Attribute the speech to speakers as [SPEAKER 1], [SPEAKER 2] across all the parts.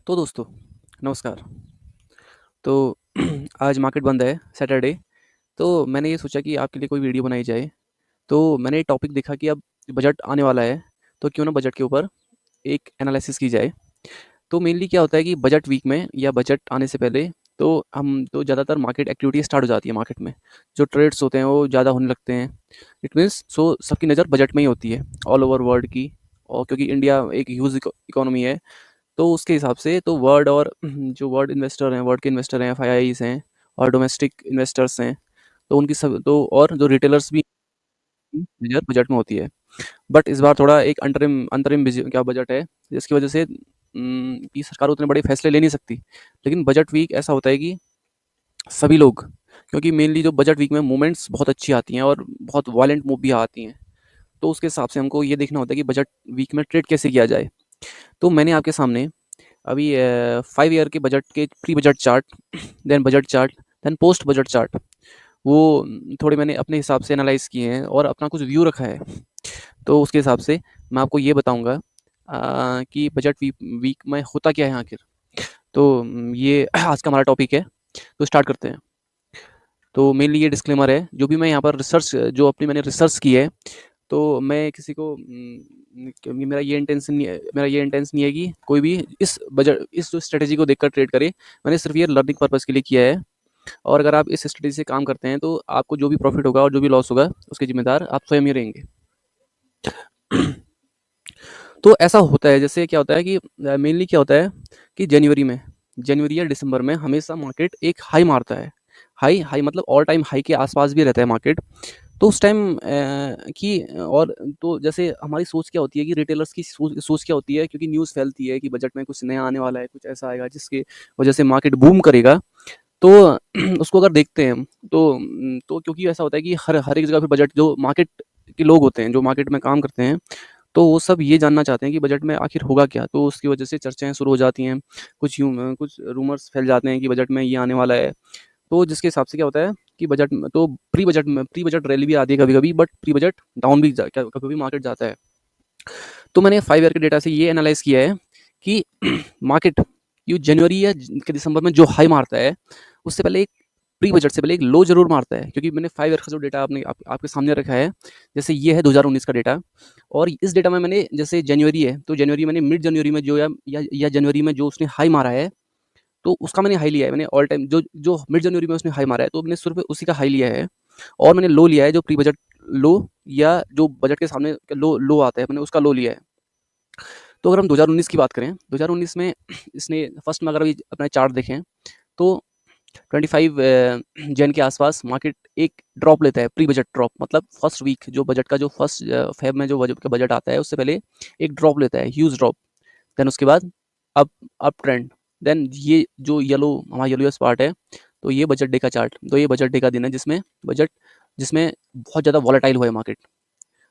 [SPEAKER 1] तो दोस्तों, नमस्कार। तो आज मार्केट बंद है, सैटरडे। तो मैंने ये सोचा कि आपके लिए कोई वीडियो बनाई जाए। तो मैंने एक टॉपिक देखा कि अब बजट आने वाला है, तो क्यों ना बजट के ऊपर एक एनालिसिस की जाए। तो मेनली क्या होता है कि बजट वीक में या बजट आने से पहले ज़्यादातर मार्केट एक्टिविटी स्टार्ट हो जाती है मार्केट में। जो ट्रेड्स होते हैं वो ज़्यादा होने लगते हैं। इट मीन्स सबकी नज़र बजट में ही होती है, ऑल ओवर वर्ल्ड की। और क्योंकि इंडिया एक ह्यूज इकोनॉमी है, तो उसके हिसाब से तो वर्ल्ड और जो वर्ल्ड के इन्वेस्टर हैं, एफआईआईज हैं और डोमेस्टिक इन्वेस्टर्स हैं, तो उनकी सब तो और जो रिटेलर्स भी नज़र बजट में होती है। बट इस बार थोड़ा एक अंतरिम अंतरिम क्या बजट है, जिसकी वजह से कि सरकार उतने बड़े फैसले ले नहीं सकती। लेकिन बजट वीक ऐसा होता है कि सभी लोग, क्योंकि मेनली जो बजट वीक में मूवमेंट्स बहुत अच्छी आती हैं और बहुत वायलेंट मूव भी आती हैं, तो उसके हिसाब से हमको ये देखना होता है कि बजट वीक में ट्रेड कैसे किया जाए। तो मैंने आपके सामने अभी 5 ईयर के बजट के pre budget chart, then budget chart, then post budget chart, वो थोड़े मैंने अपने हिसाब से एनालाइज किए हैं और अपना कुछ व्यू रखा है। तो उसके हिसाब से मैं आपको ये बताऊंगा कि बजट वीक में होता क्या है आखिर। तो ये आज का हमारा टॉपिक है। तो स्टार्ट करते हैं। तो मेनली ये डिस्क्लेमर है, जो भी मैं यहाँ पर रिसर्च जो अपनी मैंने रिसर्च की है, तो मैं किसी को मेरा ये इंटेंशन नहीं है कि कोई भी इस जो स्ट्रेटेजी को देखकर ट्रेड करे। मैंने सिर्फ ये लर्निंग पर्पज़ के लिए किया है। और अगर आप इस स्ट्रेटेजी से काम करते हैं तो आपको जो भी प्रॉफिट होगा और जो भी लॉस होगा उसके जिम्मेदार आप स्वयं ही रहेंगे। तो ऐसा होता है, जैसे क्या होता है कि मेनली क्या होता है कि जनवरी या दिसंबर में हमेशा मार्केट एक हाई मारता है। हाई हाई मतलब ऑल टाइम हाई के आसपास भी रहता है मार्केट। तो उस टाइम की और तो जैसे हमारी सोच क्या होती है कि रिटेलर्स की सोच क्या होती है, क्योंकि न्यूज़ फैलती है कि बजट में कुछ नया आने वाला है, कुछ ऐसा आएगा जिसके वजह से मार्केट बूम करेगा। तो उसको अगर देखते हैं तो क्योंकि ऐसा होता है कि हर हर एक जगह पे बजट जो मार्केट के लोग होते हैं, जो मार्केट में काम करते हैं, तो वो सब ये जानना चाहते हैं कि बजट में आखिर होगा क्या। तो उसकी वजह से चर्चाएँ शुरू हो जाती हैं। कुछ रूमर्स फैल जाते हैं कि बजट में ये आने वाला है। तो जिसके हिसाब से क्या होता है कि बजट में तो प्री बजट रैली भी आती है कभी-कभी, बट प्री बजट डाउन भी कभी-कभी मार्केट जाता है। तो मैंने 5 ईयर के डेटा से ये एनालाइज़ किया है कि मार्केट ये जनवरी या के दिसंबर में जो हाई मारता है, उससे पहले एक प्री बजट से पहले एक लो ज़रूर मारता है। क्योंकि मैंने 5 ईयर का जो डेटा आपके सामने रखा है, जैसे ये है 2019 का डेटा। और इस डेटा में मैंने जैसे जनवरी है, तो जनवरी मैंने मिड जनवरी में जो या जनवरी में जो उसने हाई मारा है, तो उसका मैंने हाई लिया है। मैंने ऑल टाइम जो जो मिड जनवरी में उसने हाई मारा है, तो मैंने सिर्फ उसी का हाई लिया है। और मैंने लो लिया है जो प्री बजट लो, या जो बजट के सामने लो लो आता है, मैंने उसका लो लिया है। तो अगर हम 2019 की बात करें, 2019 में इसने फर्स्ट में अगर अभी अपना चार्ट देखें, तो 25 जैन के आसपास मार्केट एक ड्रॉप लेता है, प्री बजट ड्रॉप मतलब फर्स्ट वीक जो बजट का जो फर्स्ट फेब में जो बजट आता है उससे पहले एक ड्रॉप लेता है, ह्यूज ड्रॉप। देन उसके बाद अप अप ट्रेंड। देन ये जो येलो पार्ट है, तो ये बजट डे का चार्ट, तो ये बजट डे का दिन है जिसमें बहुत ज़्यादा वॉलेटाइल हुआ है मार्केट।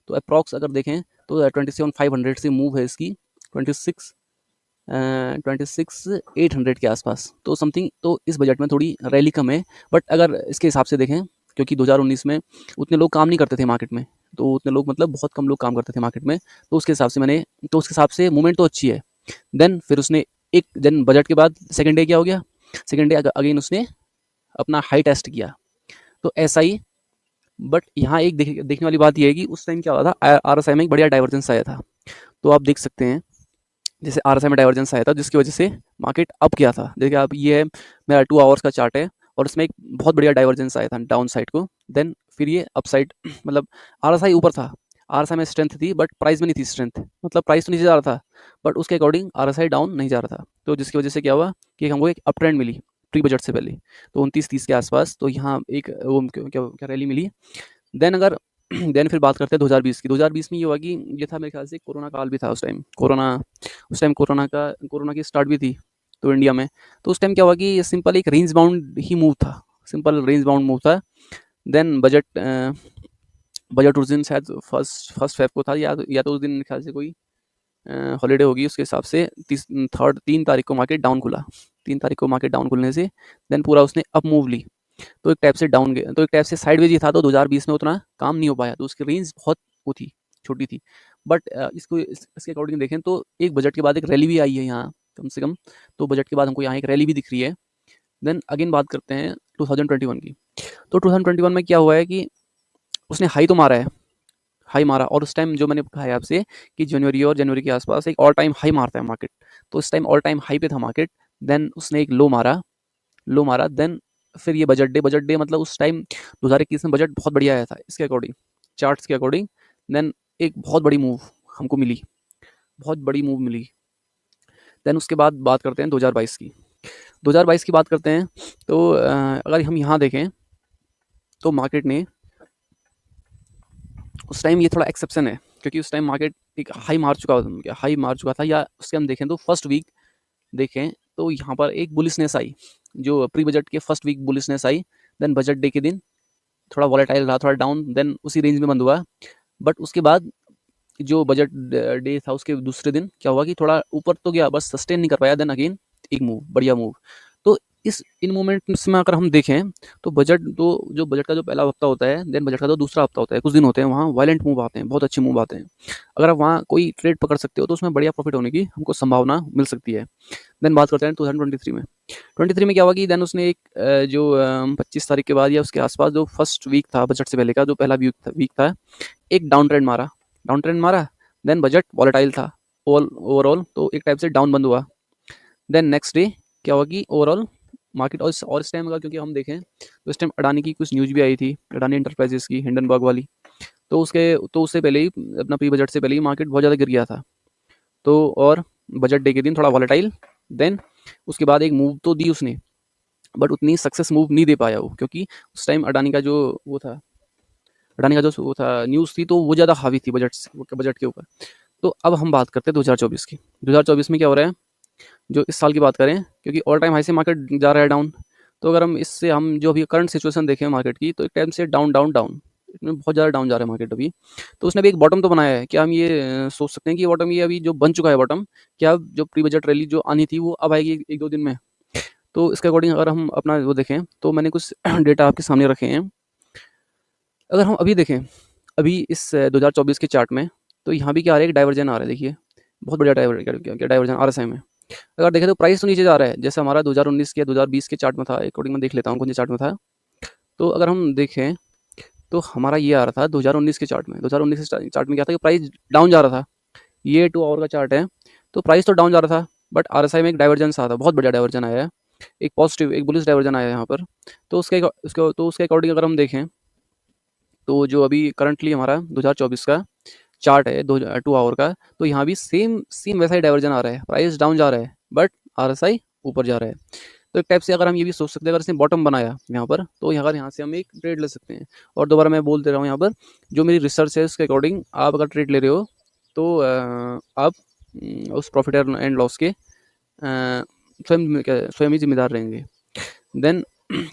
[SPEAKER 1] तो अप्रॉक्स अगर देखें तो 27,500 से मूव है इसकी 26 26,800 के आसपास, तो समथिंग। तो इस बजट में थोड़ी रैली कम है। बट अगर इसके हिसाब से देखें, क्योंकि 2019 में उतने लोग काम नहीं करते थे मार्केट में, तो उतने लोग मतलब बहुत कम लोग काम करते थे मार्केट में, तो उसके हिसाब से मूवमेंट तो अच्छी है। देन फिर उसने एक दिन बजट के बाद सेकंड डे क्या हो गया, सेकंड डे अगेन उसने अपना हाई टेस्ट किया। तो ऐसा ही। बट यहाँ एक देखने वाली बात यह है कि उस टाइम क्या हुआ था, आरएसआई में एक बढ़िया डाइवर्जेंस आया था। तो आप देख सकते हैं, जैसे आरएसआई में डाइवर्जेंस आया था जिसकी वजह से मार्केट अप किया था। देखिए आप, ये है मेरा 2 आवर्स का चार्ट है, और इसमें एक बहुत बढ़िया डाइवर्जेंस आया था डाउन साइड को। देन फिर ये अप साइड मतलब आरएसआई ऊपर था, आरएसआई में स्ट्रेंथ थी, बट प्राइस में नहीं थी स्ट्रेंथ। मतलब प्राइस तो नीचे जा रहा था, बट उसके अकॉर्डिंग आरएसआई डाउन नहीं जा रहा था। तो जिसकी वजह से क्या हुआ कि हमको एक अप ट्रेंड मिली प्री बजट से पहले, तो 29-30 के आसपास। तो यहाँ एक वो क्या क्या रैली मिली। देन अगर देन फिर बात करते हैं 2020 की। 2020 में ये हुआ कि ये था, मेरे ख्याल से कोरोना काल भी था उस टाइम कोरोना की स्टार्ट भी थी तो इंडिया में। तो उस टाइम क्या हुआ कि सिंपल एक रेंज बाउंड ही मूव था, सिंपल रेंज बाउंड मूव था। देन बजट उस दिन शायद फर्स्ट फेब को था, या तो उस दिन मेरे ख्याल से कोई हॉलीडे होगी, उसके हिसाब से 3 तारीख को मार्केट डाउन खुला। 3 तारीख को मार्केट डाउन खुलने से देन पूरा उसने अप मूव ली। तो एक टाइप से डाउन गया, तो एक टाइप से साइडवेज ही था। तो 2020 में उतना काम नहीं हो पाया, तो उसकी रेंज बहुत वो थी, छोटी थी। बट इसके अकॉर्डिंग देखें तो एक बजट के बाद एक रैली भी आई है यहाँ। कम से कम। तो बजट के बाद हमको यहाँ एक रैली भी दिख रही है। देन अगेन बात करते हैं 2021 की। तो 2021 में क्या हुआ है कि उसने हाई तो मारा है, हाई मारा, और उस टाइम जो मैंने कहा है आपसे कि जनवरी के आसपास एक ऑल टाइम हाई मारता है मार्केट। तो इस टाइम ऑल टाइम हाई पे था मार्केट। देन उसने एक लो मारा। देन फिर ये बजट डे मतलब उस टाइम 2021 में बजट बहुत बढ़िया आया था इसके अकॉर्डिंग, चार्ट्स के अकॉर्डिंग। देन एक बहुत बड़ी मूव हमको मिली, बहुत बड़ी मूव मिली। देन उसके बाद बात करते हैं 2022 की। 2022 की बात करते हैं तो अगर हम यहाँ देखें तो मार्केट ने उस टाइम, ये थोड़ा एक्सेप्शन है क्योंकि उस टाइम मार्केट एक हाई मार चुका था, या उसके हम देखें तो फर्स्ट वीक देखें तो यहाँ पर एक बुलिशनेस आई, जो प्री बजट के फर्स्ट वीक बुलिशनेस आई। देन बजट डे के दिन थोड़ा वॉलेटाइल रहा, थोड़ा डाउन, देन उसी रेंज में बंद हुआ। बट उसके बाद जो बजट डे था उसके दूसरे दिन क्या हुआ कि थोड़ा ऊपर तो गया, बस सस्टेन नहीं कर पाया। देन अगेन एक मूव, बढ़िया मूव। तो इन मोमेंट्स में अगर हम देखें तो जो बजट का जो पहला हफ्ता होता है, देन बजट का जो दूसरा हफ्ता होता है, कुछ दिन होते हैं वहाँ वायलेंट मूव आते हैं, बहुत अच्छे मूव आते हैं। अगर आप वहाँ कोई ट्रेड पकड़ सकते हो तो उसमें बढ़िया प्रॉफिट होने की हमको संभावना मिल सकती है। देन बात करते हैं 2023 में। 23 में क्या हुआ कि देन उसने एक जो 25 तारीख के बाद या उसके आसपास जो फर्स्ट वीक था बजट से पहले का, जो पहला वीक था, एक डाउन ट्रेंड मारा। देन बजट वॉलेटाइल था ओवरऑल, तो एक टाइप से डाउन बंद हुआ। देन नेक्स्ट डे क्या हुआ कि ओवरऑल मार्केट, और इस टाइम का क्योंकि हम देखें तो इस टाइम अडानी की कुछ न्यूज़ भी आई थी, अडानी इंटरप्राइजेस की, हिंडनबर्ग वाली। तो उससे पहले ही, अपना प्री बजट से पहले ही मार्केट बहुत ज़्यादा गिर गया था। तो और बजट डे के दिन थोड़ा वॉलेटाइल। देन उसके बाद एक मूव तो दी उसने, बट उतनी सक्सेस मूव नहीं दे पाया वो, क्योंकि उस टाइम अडानी का जो वो था न्यूज़ थी, तो वो ज़्यादा हावी थी बजट के ऊपर। तो अब हम बात करते हैं 2024 की। 2024 में क्या हो रहा है, जो इस साल की बात करें, क्योंकि ऑल टाइम हाई से मार्केट जा रहा है डाउन। तो अगर हम जो अभी करंट सिचुएशन देखें मार्केट की, तो एक टाइम से डाउन डाउन डाउन, इसमें बहुत ज़्यादा डाउन जा रहा है मार्केट अभी। तो उसने अभी एक बॉटम तो बनाया है। क्या हम ये सोच सकते हैं कि बॉटम ये अभी जो बन चुका है बॉटम, क्या अब जो प्री बजट रैली जो आनी थी वो अब आएगी एक दो दिन में? तो इसके अकॉर्डिंग अगर हम अपना वो देखें तो मैंने कुछ डेटा आपके सामने रखे हैं। अगर हम अभी देखें, अभी इस 2024 के चार्ट में, तो यहाँ भी क्या आ रहा है, एक डाइवर्जन आ रहा है, देखिए बहुत बढ़िया डाइवर्जन RSI में। अगर देखें तो प्राइस तो नीचे जा रहा है, जैसे हमारा 2019 के 2020 के चार्ट में था, अकॉर्डिंग मैं देख लेता हूँ कौन से चार्ट में था। तो अगर हम देखें तो हमारा ये आ रहा था 2019 के चार्ट में। 2019 के चार्ट में क्या था कि प्राइस डाउन जा रहा था। ये 2 आवर का चार्ट है, तो प्राइस तो डाउन जा रहा था, बट RSI में एक डाइवर्जेंस आता है, बहुत बढ़िया डाइवर्जन आया है, एक पॉजिटिव, एक बुलिश डाइवर्जन आया है यहाँ पर। तो उसके अकॉर्डिंग अगर हम देखें तो जो अभी करंटली हमारा 2024 का चार्ट है 2 आवर का, तो यहाँ भी सेम सेम वैसा ही डाइवर्जन आ रहा है, प्राइस डाउन जा रहा है बट RSI ऊपर जा रहा है। तो एक टाइप से अगर हम ये भी सोच सकते हैं, अगर इसने बॉटम बनाया यहाँ पर, तो यहाँ से हम एक ट्रेड ले सकते हैं। और दोबारा मैं बोल दे रहा हूँ यहाँ पर, जो मेरी रिसर्च है उसके अकॉर्डिंग आप अगर ट्रेड ले रहे हो तो आप उस प्रॉफिट एंड लॉस के स्वयं ही जिम्मेदार रहेंगे। देन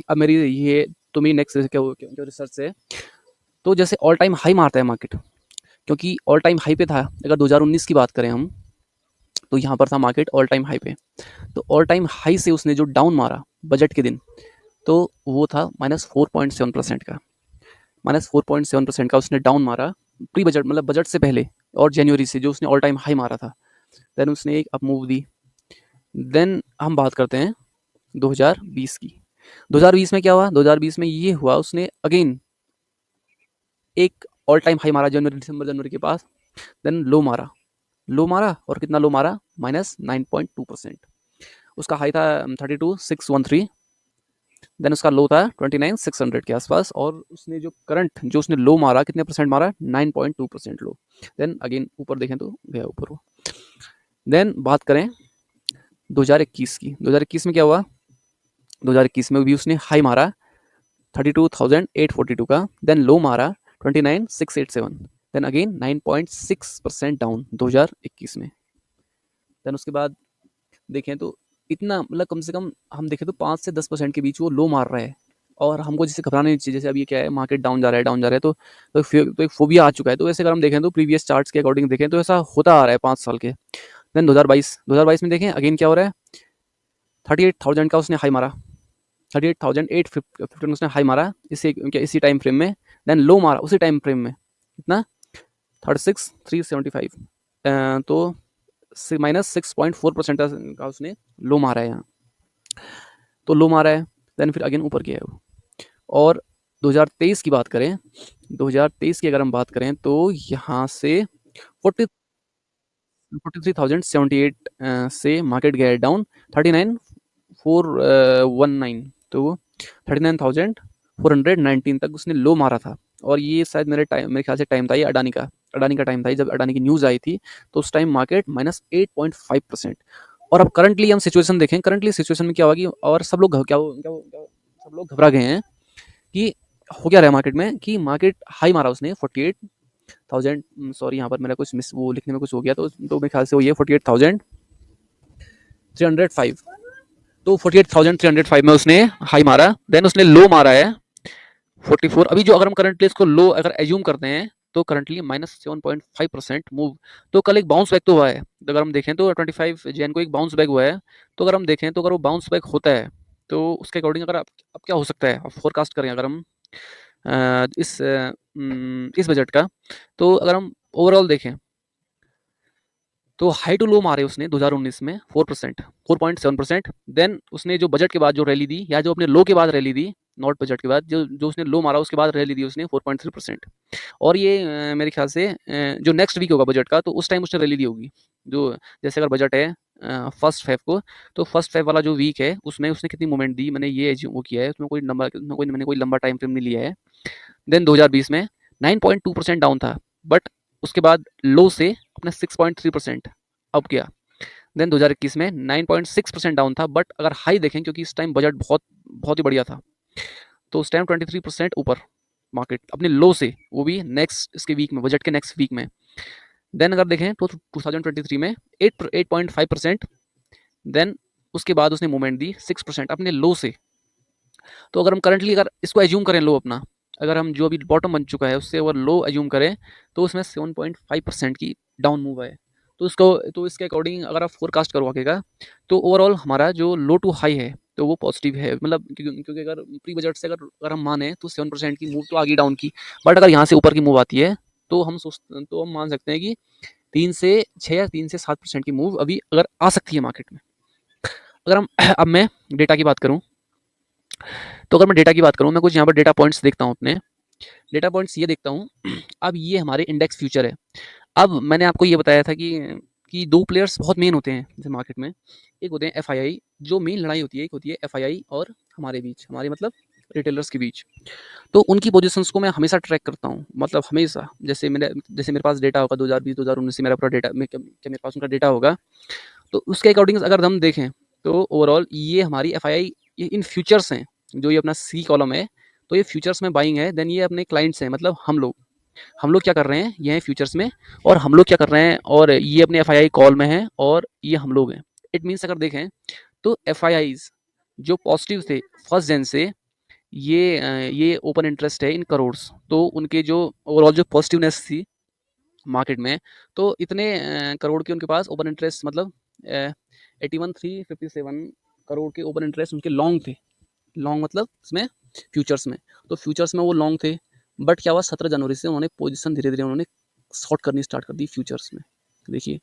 [SPEAKER 1] अब मेरी ये तो मेरी नेक्स्ट क्या रिसर्च है, तो जैसे ऑल टाइम हाई मारता है मार्केट, क्योंकि ऑल टाइम हाई पे था। अगर 2019 की बात करें हम, तो यहाँ पर था मार्केट ऑल टाइम हाई पे। तो ऑल टाइम हाई से उसने जो डाउन मारा बजट के दिन, तो वो था -4.7% का, -4.7% का उसने डाउन मारा प्री बजट, मतलब बजट से पहले, और जनवरी से जो उसने ऑल टाइम हाई मारा था। देन उसने एक अप मूव दी। देन हम बात करते हैं 2020 की। 2020 में क्या हुआ, 2020 में ये हुआ, उसने अगेन एक ऑल टाइम हाई मारा जनवरी के पास। देन लो मारा और कितना लो मारा, -9.2%। उसका हाई था 32,613। देन उसका लो था 29,600 के आसपास, और उसने जो उसने लो मारा, कितने परसेंट मारा, 9.2% लो। देन अगेन ऊपर देखें तो गया ऊपर वो। देन बात करें 2021 की। 2021 में क्या हुआ, 2021 में भी उसने हाई मारा 32,842 का। देन लो मारा 29,687। देन अगेन 9.6% डाउन 2021 में। देन उसके बाद देखें तो इतना, मतलब कम से कम हम देखें तो 5 से 10% के बीच वो लो मार रहा है। और हमको जैसे घबराने नहीं चाहिए, जैसे अभी क्या है, मार्केट डाउन जा रहा है, तो एक फोबिया आ चुका है। तो ऐसे अगर हम देखें तो प्रीवियस चार्ट्स के अकॉर्डिंग देखें तो ऐसा होता आ रहा है 5 साल के। देन 2022 में देखें अगेन क्या हो रहा है, 38,000 का उसने हाई मारा, 38,815 उसने हाई मारा इसी टाइम फ्रेम में। देन लो मारा उसी टाइम फ्रेम में, कितना, 36,375। तो -6.4% का उसने लो मारा है यहाँ। तो लो मारा है, देन फिर अगेन ऊपर गया है वो। और 2023 की बात करें, 2023 की अगर हम बात करें तो यहाँ से 40 43,078 से मार्केट गया है डाउन 39,419, तो 39,419 तक उसने लो मारा था। और ये शायद मेरे ख्याल से टाइम था ये अडानी का टाइम था, जब अडानी की न्यूज़ आई थी तो उस टाइम मार्केट -8.5%। और अब करंटली हम सिचुएशन देखें, करंटली सिचुएशन में क्या होगा कि और सब लोग सब लोग घबरा गए हैं कि हो क्या रहा है मार्केट में, कि मार्केट हाई मारा उसने 48,000, सॉरी यहाँ पर मेरा कुछ मिस वो लिखने में कुछ हो गया, तो मेरे ख्याल से वो ये 48,305, तो 48,305 में उसने हाई मारा, देन उसने लो मारा है 44। अभी जो अगर हम करंटली इसको लो अगर एज्यूम करते हैं तो करंटली -7.5% मूव। तो कल एक बाउंस बैक तो हुआ है, अगर हम देखें तो 25 जैन को एक बाउंस बैक हुआ है। तो अगर हम देखें तो अगर वो बाउंस बैक होता है तो उसके अकॉर्डिंग अगर अब क्या हो सकता है, फोरकास्ट करें अगर हम इस बजट का, तो अगर हम ओवरऑल देखें तो हाई टू लो मारे उसने 2019 में 4%, 4.7%। देन उसने जो बजट के बाद जो रैली दी, या जो अपने लो के बाद रैली दी, नॉट बजट के बाद जो उसने लो मारा उसके बाद रैली दी उसने 4.3%। और ये मेरे ख्याल से जो नेक्स्ट वीक होगा बजट का, तो उस टाइम उसने रैली दी होगी। जो जैसे अगर बजट है फर्स्ट फेब को, तो फर्स्ट फेब वाला जो वीक है उसमें उसने कितनी मूवमेंट दी, मैंने ये वो किया है, उसमें मैंने कोई लंबा टाइम फ्रेम नहीं लिया है। देन 2020 में 9.2% डाउन था, बट उसके बाद लो से अपने 6.3% अब गया। देन 2021 में 9.6% डाउन था, बट अगर हाई देखें क्योंकि इस टाइम बजट बहुत बहुत ही बढ़िया था, तो उस टाइम 23% ऊपर मार्केट अपने लो से, वो भी नेक्स्ट इसके वीक में, बजट के नेक्स्ट वीक में। देन अगर देखें तो 2023 में 8.5%, देन उसके बाद उसने मूवमेंट दी 6% अपने लो से। तो अगर हम करंटली अगर इसको एज्यूम करें लो अपना, अगर हम जो अभी बॉटम बन चुका है उससे अगर लो एज्यूम करें तो उसमें 7.5% की डाउन मूव है। तो इसके अकॉर्डिंग अगर आप फोरकास्ट करो आगे का, तो ओवरऑल हमारा जो लो टू हाई है तो वो पॉजिटिव है, मतलब क्योंकि अगर प्री बजट से अगर हम माने तो 7% की मूव तो आगे डाउन की, बट अगर यहाँ से ऊपर की मूव आती है तो हम मान सकते हैं कि 3 से 6 या 3 से 7% की मूव अभी अगर आ सकती है मार्केट में। अगर हम अब मैं डेटा की बात करूँ, तो अगर मैं डेटा की बात करूँ, मैं कुछ यहाँ पर डेटा पॉइंट्स देखता हूँ अपने। डेटा पॉइंट्स ये देखता हूँ अब ये हमारे इंडेक्स फ्यूचर है। अब मैंने आपको ये बताया था कि दो प्लेयर्स बहुत मेन होते हैं जैसे मार्केट में। एक होते हैं एफआईआई, जो मेन लड़ाई होती है, एक होती है एफआईआई और हमारे बीच, हमारे मतलब रिटेलर्स के बीच। तो उनकी पोजीशंस को मैं हमेशा ट्रैक करता हूँ, मतलब हमेशा। जैसे मेरे पास डेटा होगा 2020 2019 से मेरा पूरा डेटा, मेरे पास उनका डेटा होगा, तो उसके अकॉर्डिंग अगर हम देखें तो ओवरऑल ये हमारी एफआईआई इन फ्यूचर्स हैं। जो ये अपना सी कॉलम है, तो ये फ्यूचर्स में बाइंग है। देन ये अपने क्लाइंट्स हैं, मतलब हम लोग क्या कर रहे हैं, ये हैं फ्यूचर्स में, और हम लोग क्या कर रहे हैं, और ये अपने एफआईआई कॉल में है, और ये हम लोग हैं। इट मीन्स अगर देखें तो एफआईआईज जो पॉजिटिव थे फर्स्ट जेन से, ये ओपन इंटरेस्ट है इन करोड्स, तो उनके जो ओवरऑल जो पॉजिटिवनेस थी मार्केट में, तो इतने करोड़ के उनके पास ओपन इंटरेस्ट, मतलब 81,357 करोड़ के ओपन इंटरेस्ट उनके लॉन्ग थे। लॉन्ग मतलब इसमें फ्यूचर्स में, तो फ्यूचर्स में वो लॉन्ग थे। बट क्या हुआ, 17 जनवरी से उन्होंने पोजीशन धीरे धीरे उन्होंने शॉर्ट करनी स्टार्ट कर दी फ्यूचर्स में, देखिए।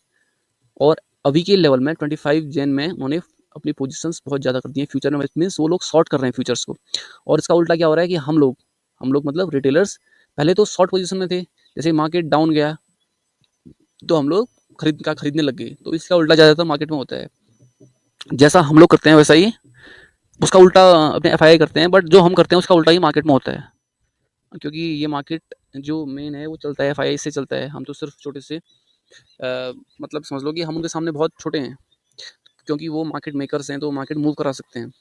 [SPEAKER 1] और अभी के लेवल में 25 जैन में उन्होंने अपनी पोजीशंस बहुत ज़्यादा कर दी हैं फ्यूचर में, मीन्स वो लोग शॉर्ट कर रहे हैं फ्यूचर्स को। और इसका उल्टा क्या हो रहा है कि हम लोग मतलब रिटेलर्स पहले तो शॉर्ट पोजीशन में थे, जैसे मार्केट डाउन गया तो हम लोग खरीदने लग गए। तो इसका उल्टा ज़्यादातर मार्केट में होता है, जैसा हम लोग करते हैं वैसा ही उसका उल्टा अपने एफआईआई करते हैं, बट जो हम करते हैं उसका उल्टा ही मार्केट में होता है। क्योंकि ये मार्केट जो मेन है वो चलता है एफआईआई से चलता है, हम तो सिर्फ छोटे से मतलब समझ लो कि हम उनके सामने बहुत छोटे हैं, क्योंकि वो मार्केट मेकर्स हैं तो मार्केट मूव करा सकते हैं।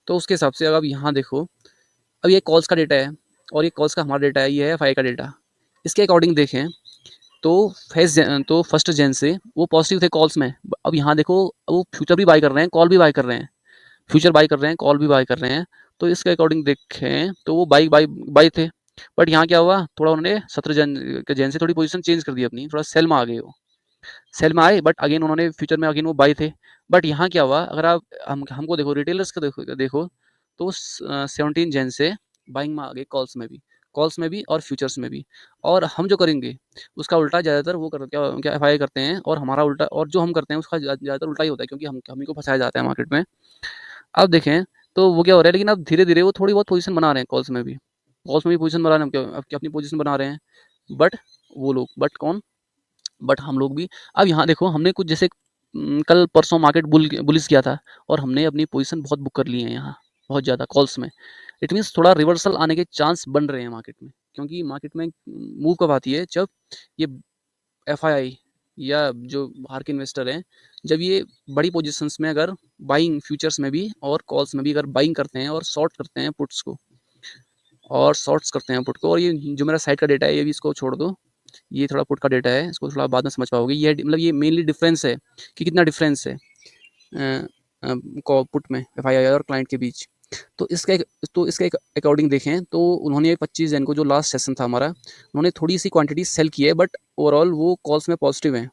[SPEAKER 1] तो उसके हिसाब से अगर आप यहाँ देखो, अब ये कॉल्स का डेटा है और ये कॉल्स का हमारा डेटा है, ये है एफआईआई का डेटा। इसके अकॉर्डिंग देखें तो फर्स्ट जेन से वो पॉजिटिव थे कॉल्स में। अब यहाँ देखो वो फ्यूचर भी बाय कर रहे हैं, कॉल भी बाय कर रहे हैं, फ्यूचर बाय कर रहे हैं, कॉल भी बाय कर रहे हैं। तो इसके अकॉर्डिंग देखें तो वो बाई बाई बाई थे। बट यहाँ क्या हुआ, थोड़ा उन्होंने 17 जन से थोड़ी पोजीशन चेंज कर दी अपनी, थोड़ा सेल में आ गए वो, सेल में आए, बट अगेन उन्होंने फ्यूचर में अगेन वो बाई थे। बट यहाँ क्या हुआ, अगर आप हमको देखो, रिटेलर्स का देखो तो 17 जन से बाइंग में आ गए कॉल्स में भी। कॉल्स में भी और फ्यूचर्स में भी। और हम जो करेंगे उसका उल्टा ज़्यादातर वो कर क्या क्या एफआईआई करते हैं, और हमारा उल्टा, और जो हम करते हैं उसका ज़्यादातर उल्टा ही होता है, क्योंकि हम ही को फंसाया जाता है मार्केट में। अब देखें तो वो क्या हो रहा है, लेकिन अब धीरे-धीरे वो थोड़ी बहुत पोज़ीशन बना रहे हैं कॉल्स में भी। कॉल्स में भी पोज़ीशन बना रहे हैं, अब क्या अपनी पोज़ीशन बना रहे हैं। बट वो लोग, बट कौन? बट हम लोग भी। अब यहाँ देखो, हमने कुछ जैसे कल परसों मार्केट बुलिश किया था, और हमने अपनी पोज़ीशन बहुत बुक कर ली है यहाँ, बहुत ज़्यादा कॉल्स में। इट मीन्स थोड़ा रिवर्सल आने के चांस बन रहे हैं मार्केट में, क्योंकि मार्केट में मूव कब आती है, जब ये एफआईआई या जो बाहर के इन्वेस्टर हैं, जब ये बड़ी पोजीशंस में अगर बाइंग, फ्यूचर्स में भी और कॉल्स में भी अगर बाइंग करते हैं और शॉर्ट करते हैं पुट्स को, और शॉर्ट्स करते हैं पुट को। और ये जो मेरा साइड का डेटा है, ये भी इसको छोड़ दो, ये थोड़ा पुट का डेटा है, इसको थोड़ा बाद में समझ पाओगे। ये मतलब ये मेनली डिफरेंस है कि कितना डिफरेंस है पुट में एफआईआई और क्लाइंट के बीच। तो इसके अकॉर्डिंग देखें तो उन्होंने 25 जन को, जो लास्ट सेशन था हमारा, उन्होंने थोड़ी सी क्वांटिटी सेल की है, बट ओवरऑल वो कॉल्स में पॉजिटिव है,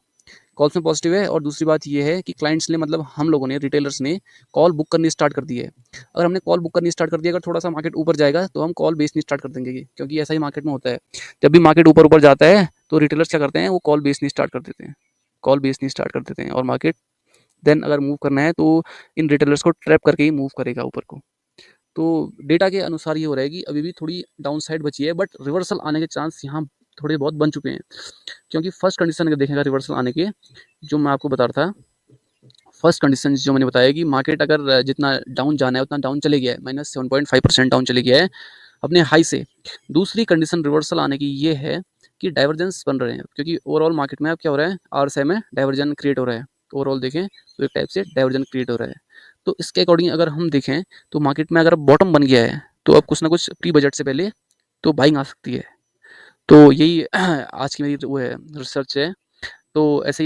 [SPEAKER 1] कॉल्स में पॉजिटिव है। और दूसरी बात ये है कि क्लाइंट्स ने, मतलब हम लोगों ने, रिटेलर्स ने कॉल बुक करनी स्टार्ट कर दी है। अगर हमने कॉल बुक करनी स्टार्ट कर दी, अगर थोड़ा सा मार्केट ऊपर जाएगा तो हम कॉल बेचनी स्टार्ट कर देंगे, क्योंकि ऐसा ही मार्केट में होता है। जब भी मार्केट ऊपर ऊपर जाता है तो रिटेलर्स क्या करते हैं, वो कॉल बेचनी स्टार्ट कर देते हैं, कॉल बेचनी स्टार्ट कर देते हैं। और मार्केट देन अगर मूव करना है तो इन रिटेलर्स को ट्रैप करके ही मूव करेगा ऊपर को। तो डेटा के अनुसार ये हो रहा है कि अभी भी थोड़ी डाउन साइड बची है, बट रिवर्सल आने के चांस यहाँ थोड़े बहुत बन चुके हैं। क्योंकि फर्स्ट कंडीशन अगर देखेगा रिवर्सल आने के, जो मैं आपको बता रहा था, फर्स्ट कंडीशन जो मैंने बताया कि मार्केट अगर जितना डाउन जाना है उतना डाउन चले गया है, -7.5% डाउन चले गया है अपने हाई से। दूसरी कंडीशन रिवर्सल आने की ये है कि डाइवर्जेंस बन रहे हैं, क्योंकि ओवरऑल मार्केट में अब क्या हो रहा है, आरएसआई में डाइवर्जन क्रिएट हो रहा है। ओवरऑल देखें तो एक टाइप से डाइवर्जन क्रिएट हो रहा है। तो इसके अकॉर्डिंग अगर हम देखें तो मार्केट में अगर बॉटम बन गया है तो अब कुछ ना कुछ प्री बजट से पहले तो बाइंग आ सकती है। तो यही आज की मेरी वो है, रिसर्च है। तो ऐसे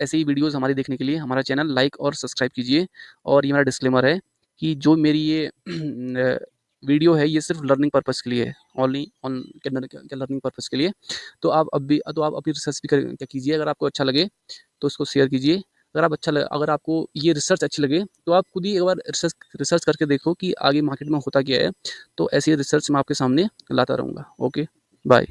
[SPEAKER 1] ही वीडियोज़ हमारी देखने के लिए हमारा चैनल लाइक और सब्सक्राइब कीजिए। और ये मेरा डिस्क्लेमर है कि जो मेरी ये वीडियो है, ये सिर्फ लर्निंग पर्पज़ के लिए है, ओनली ऑन लर्निंग पर्पज़ के लिए। तो आप अपनी रिसर्च भी क्या कीजिए, अगर आपको अच्छा लगे तो इसको शेयर कीजिए। अगर आपको ये रिसर्च अच्छी लगे तो आप खुद ही एक बार रिसर्च करके देखो कि आगे मार्केट में होता क्या है। तो ऐसी रिसर्च मैं आपके सामने लाता रहूँगा। Okay, bye.